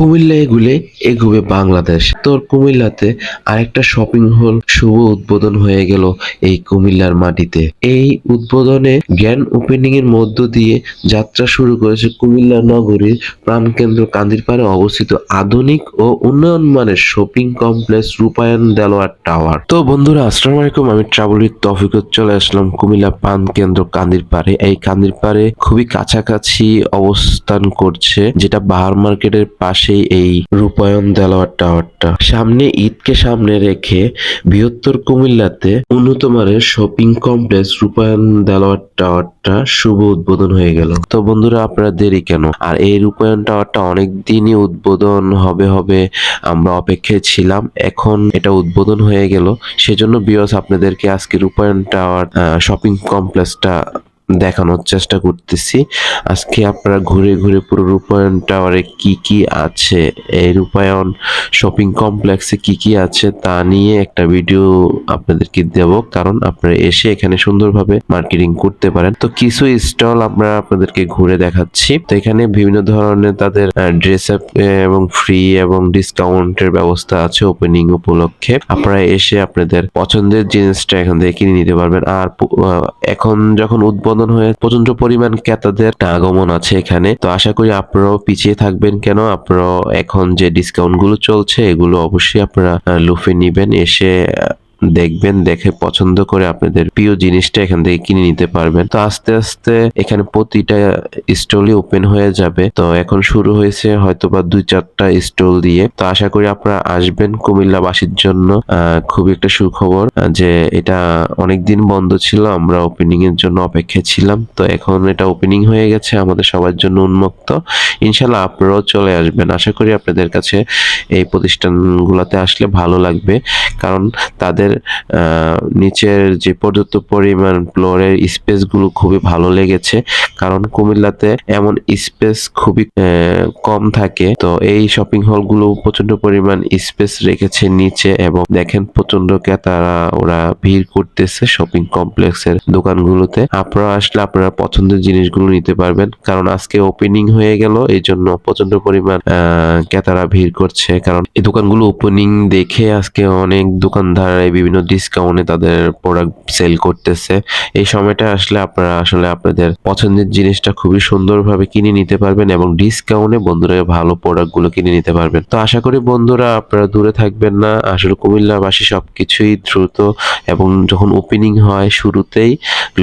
কুমিল্লা এগুবে বাংলাদেশ। তোর কুমিল্লাতে আরেকটা শপিং হল শুভ উদ্বোধন হয়ে গেল এই কুমিল্লার মাটিতে। এই উদ্বোধনে গ্র্যান্ড ওপেনিং এর মধ্য দিয়ে যাত্রা শুরু করেছে কুমিল্লা নগরীর প্রাণকেন্দ্র কান্দিরপাড়ে অবস্থিত আধুনিক ও উন্নয়ন মানের শপিং কমপ্লেক্স রূপায়ণ দেলোয়ার টাওয়ার। তো বন্ধুরা, আসসালামু আলাইকুম। আমি ট্রাভেল উইথ তৌফিক চলে আসলাম কুমিল্লা প্রাণকেন্দ্র কান্দিরপাড়ে। এই কান্দিরপাড়ে খুবই কাছাকাছি অবস্থান করছে, যেটা বাহার মার্কেটের পাশেই এই রূপায়ণ দেলোয়ার টাওয়ারটা। সামনে ঈদকে সামনে রেখে বৃহত্তর কুমিল্লাতে উন্নত মানের শপিং কমপ্লেক্স রূপায়ণ দেলোয়ার টাওয়ারটা শুভ উদ্বোধন হয়ে গেল। তো বন্ধুরা, আপনারা দেরি কেন? আর এই রূপায়ণ টাওয়ারটা অনেক দিনই উদ্বোধন হবে আমরা অপেক্ষায় ছিলাম। এখন এটা উদ্বোধন হয়ে গেল, সেজন্য ভিউয়ার্স আপনাদেরকে আজকে রূপায়ণ টাওয়ার শপিং কমপ্লেক্সটা দেখানোর চেষ্টা করতেছি। আজকে আপনারা ঘুরে ঘুরে পুরো রূপায়ণ টাওয়ারে কি কি আছে, এই রূপায়ণ শপিং কমপ্লেক্সে কি কি আছে তা নিয়ে একটা ভিডিও আপনাদেরকে দেব, কারণ আপনারা এসে এখানে সুন্দরভাবে মার্কেটিং করতে পারেন। তো কিছু স্টল আমরা আপনাদেরকে ঘুরে দেখাচ্ছি। তো এখানে বিভিন্ন ধরনের তাদের ড্রেস আপ এবং ফ্রি এবং ডিসকাউন্টের ব্যবস্থা আছে ওপেনিং উপলক্ষে। আপনারা এসে আপনাদের পছন্দের জিনিসটা এখান থেকে কিনে নিতে পারবেন। আর এখন যখন উদ্বোধন হয়ে প্রচন্ড পরিমাণ ক্রেতাদের আগমন আছে এখানে। তো আশা করি আপনারাও পিছিয়ে থাকবেন কেন, আপনারাও এখন যে ডিসকাউন্ট গুলো চলছে এগুলো অবশ্যই আপনারা লুফে নিবেন। এসে দেখবেন, দেখে পছন্দ করে আপনাদের প্রিয় জিনিসটা এখান থেকে কিনে নিতে পারবেন। তো আস্তে আস্তে এখানে প্রতিটা স্টলই ওপেন হয়ে যাবে। তো এখন শুরু হয়েছে হয়তোবা 2-4টা স্টল দিয়ে। তো আশা করি আপনারা আসবেন। কুমিল্লাবাসীর জন্য খুবই একটা সুখবর যে এটা অনেকদিন বন্ধ ছিল, আমরা ওপেনিং এর জন্য অপেক্ষায় ছিলাম। তো এখন এটা ওপেনিং হয়ে গেছে, আমাদের সবার জন্য উন্মুক্ত। ইনশাল্লাহ আপনারাও চলে আসবেন। আশা করি আপনাদের কাছে এই প্রতিষ্ঠানগুলোতে আসলে ভালো লাগবে, কারণ তাদের নিচের যে পর্যাপ্ত পরিমাণ ফ্লোরের স্পেস গুলো খুবই ভালো লেগেছে, কারণ কুমিল্লাতে এমন স্পেস খুবই কম থাকে। তো এই শপিং হল গুলো প্রচন্ড পরিমাণ স্পেস রেখেছে নিচে, এবং দেখেন প্রচন্ড ক্রেতারা ওরা ভিড় করতেছে শপিং কমপ্লেক্সের দোকানগুলোতে। আপনারা আসলে আপনারা পছন্দের জিনিসগুলো নিতে পারবেন, কারণ আজকে ওপেনিং হয়ে গেল, এই জন্য প্রচন্ড পরিমাণ ক্রেতারা ভিড় করছে। কারণ এই দোকানগুলো ওপেনিং দেখে আজকে অনেক দোকানদার বিভিন্ন ডিসকাউন্টে তাদের প্রোডাক্ট সেল করতেছে। এই সময়টা আসলে আপনারা আসলে আপনাদের পছন্দের জিনিসটা খুবই সুন্দরভাবে কিনে নিতে পারবেন, এবং ডিসকাউন্টে বন্ধুরা ভালো প্রোডাক্ট গুলো কিনে নিতে পারবেন। তো আশা করি বন্ধুরা আপনারা দূরে থাকবেন না। আসলে কুমিল্লাবাসী সবকিছুই দ্রুত, এবং যখন ওপেনিং হয় শুরুতেই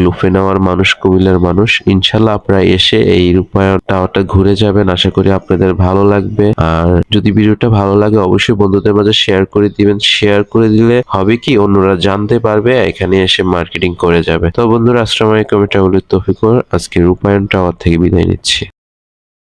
লুফে নেওয়ার মানুষ কুমিল্লার মানুষ। ইনশাল্লাহ আপনারা এসে এই রূপায়ণ টাওয়ারটা ঘুরে যাবেন। আশা করি আপনাদের ভালো লাগবে। আর যদি ভিডিওটা ভালো লাগে অবশ্যই বন্ধুদের মাঝে শেয়ার করে দিবেন। শেয়ার করে দিলে হবে কি, অন্যরা জানতে পারবে, এখানে এসে মার্কেটিং করে যাবে। তো বন্ধুরা, আসসালামু আলাইকুম। এটা হলো তৌফিক। আজকে রূপায়ণ টাওয়ার থেকে বিদায় নিচ্ছি।